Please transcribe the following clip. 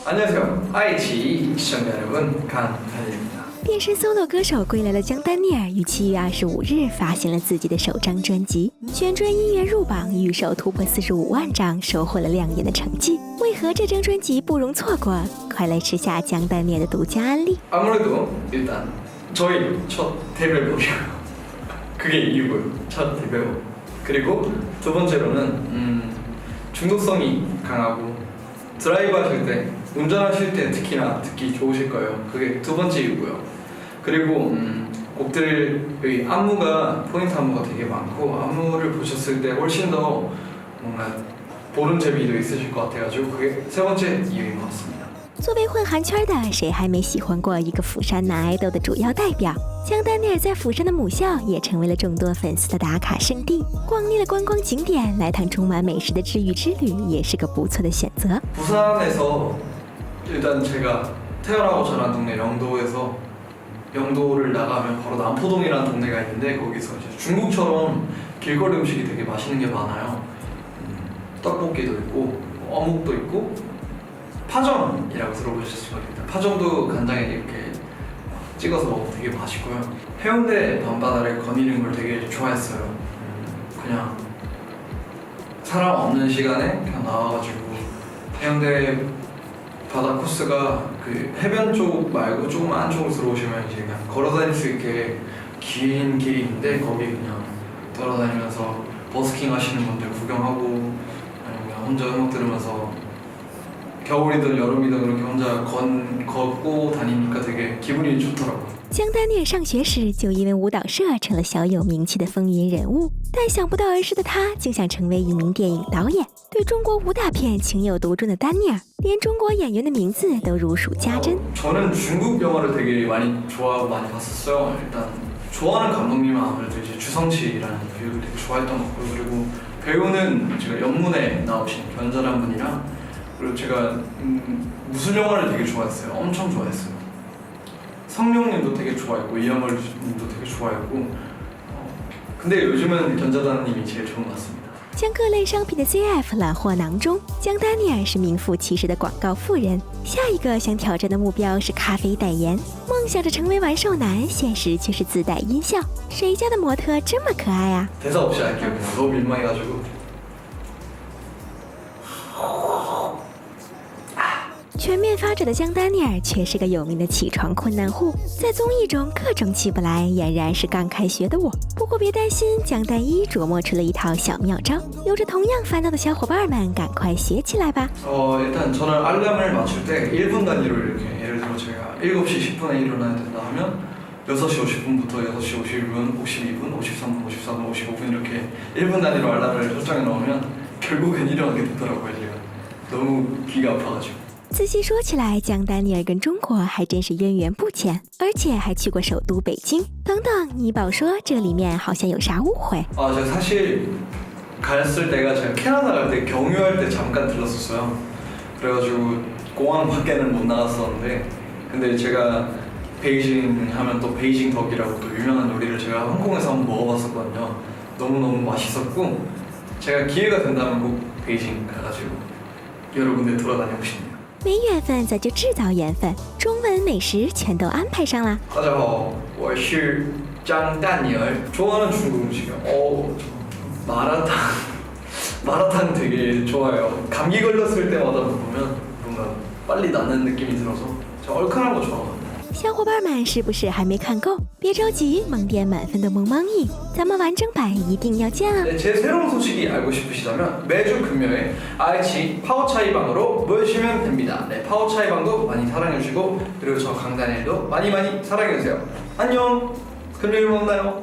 안녕하세요.爱奇艺 시청자 여러분, 강한일입니다. 电视 solo 歌手归来的姜丹尼尔于7月25日发行了自己的首张专辑，全专音乐入榜，预售突破45万张，收获了亮眼的成绩。为何这张专辑不容错过？快来吃下姜丹尼尔的独家案例。 아무래도 일단 저희 첫 데뷔곡이에요. 그게 이유고요. 첫 데뷔곡. 그리고 두 번째로는 중독성이 강하고 드라이브 하실 때, 운전하실 때 특히나 듣기 좋으실 거예요. 그게 두 번째 이유고요. 그리고 곡들의 안무가, 포인트 안무가 되게 많고 안무를 보셨을 때 훨씬 더 뭔가 보는 재미도 있으실 것 같아가지고 그게 세 번째 이유인 것 같습니다. 作为混韩圈的，谁还没喜欢过一个釜山男爱豆的主要代表？姜丹尼尔在釜山的母校也成为了众多粉丝的打卡圣地。逛腻了观光景点，来趟充满美食的治愈之旅也是个不错的选择。 부산에서 일단 제가 태어나고 자란 동네 영도에서 영도를 나가면 바로 남포동이라는 동네가 있는데 거기서 이제 중국처럼 길거리 음식이 되게 맛있는 게 많아요. 떡볶이도 있고 어묵도 있고 파전이라고 들어보셨을 겁니다. 파전도 간장에 이렇게 찍어서 먹으면 되게 맛있고요. 해운대 밤바다를 거니는 걸 되게 좋아했어요. 그냥 사람 없는 시간에 그냥 나와가지고 해운대 바다 코스가 그 해변 쪽 말고 조금 안쪽으로 들어오시면 이제 그냥 걸어다닐 수 있게 긴 길이 있는데 거기 그냥 돌아다니면서 버스킹 하시는 분들 구경하고 아니면 혼자 음악 들으면서 겨울이든 여름이든 그렇게 혼자 걷고 다니니까 되게 기분이 좋더라고요. 姜丹尼尔上学时就因为舞蹈社成了小有名气的风云人物，但想不到儿时的他竟想成为一名电影导演。对中国武打片情有独钟的丹尼尔，连中国演员的名字都如数家珍。 저는 중국 영화를 되게 많이 좋아하고 많이 봤었어요. 일단 좋아하는 감독님은 아무래도 이제 주성치라는 배우를 되게 좋아했던 것 같고요. 그리고 배우는 제가 연문에 나오신 견자란 분이랑 그리고 제가 무술 영화를 되게 좋아했어요. 엄청 좋아했어요. 성룡님도 되게 좋아했고 이영월님도 되게 좋아했고 근데 요즘은 견자단님이 제일 좋은 것 같습니다. 将各类商品的 CF 揽货囊中，姜丹尼尔是名副其实的广告富人。下一个想挑战的目标是咖啡代言，梦想着成为完售男，现实却是自带音效。谁家的模特这么可爱啊？ 대사 없이 할게요. 그냥 너무 민망해가지고. 全面发展的姜丹尼尔却是个有名的起床困难户，在综艺中各种起不来，俨然是刚开学的我。不过别担心，姜丹一琢磨出了一套小妙招，有着同样烦恼的小伙伴们赶快学起来吧。 일단 저는 알람을 맞출 때 1분 단위로 이렇게 예를 들어 제가 7시 10분에 일어나야 된다 하면 6시 50분부터 6시 51분, 52분, 53분, 54분, 55분 이렇게 1분 단위로 알람을 설정해 놓으면 결국엔 일어나게 되더라고요. 제가 너무 귀가 아파가지고. 仔细说起来，姜丹尼尔跟中国还真是渊源不浅，而且还去过首都北京。等等，你宝说这里面好像有啥误会？ 제가 사실 갔을 때가 제가 캐나다 갈 때 경유할 때 잠깐 들렀었어요. 그래가지고 공항 밖에는 못 나갔었는데 근데 제가 베이징 하면 또 베이징 덕이라고 또 유명한 요리를 제가 홍콩에서 한번 먹어봤었거든요. 너무너무 맛있었고 제가 기회가 된다면 꼭 베이징 가가지고 여러 군데 돌아다니고 싶네요. 没缘分咱就制造缘分，中文美食全都安排上啦。 大家好，我是张丹尼尔. 좋아하는 중국 음식이요. 마라탕 되게 좋아해요. 감기 걸렸을 때마다 먹으면 뭔가 빨리 낫는 느낌이 들어서 저 얼큰한 거 좋아하거든요. 小伙伴们是不是还没看够？别着急，萌点满分的萌萌影，咱们完整版一定要见啊！ 네, 제 새로운 소식이 알고 싶으시다면 매주 금요일愛知 파워차이방으로 모여주시면 됩니다. 네, 파워차이방도 많이 사랑해주시고 그리고 저 강단일도 많이 사랑해주세요. 안녕. 금요일 만나요.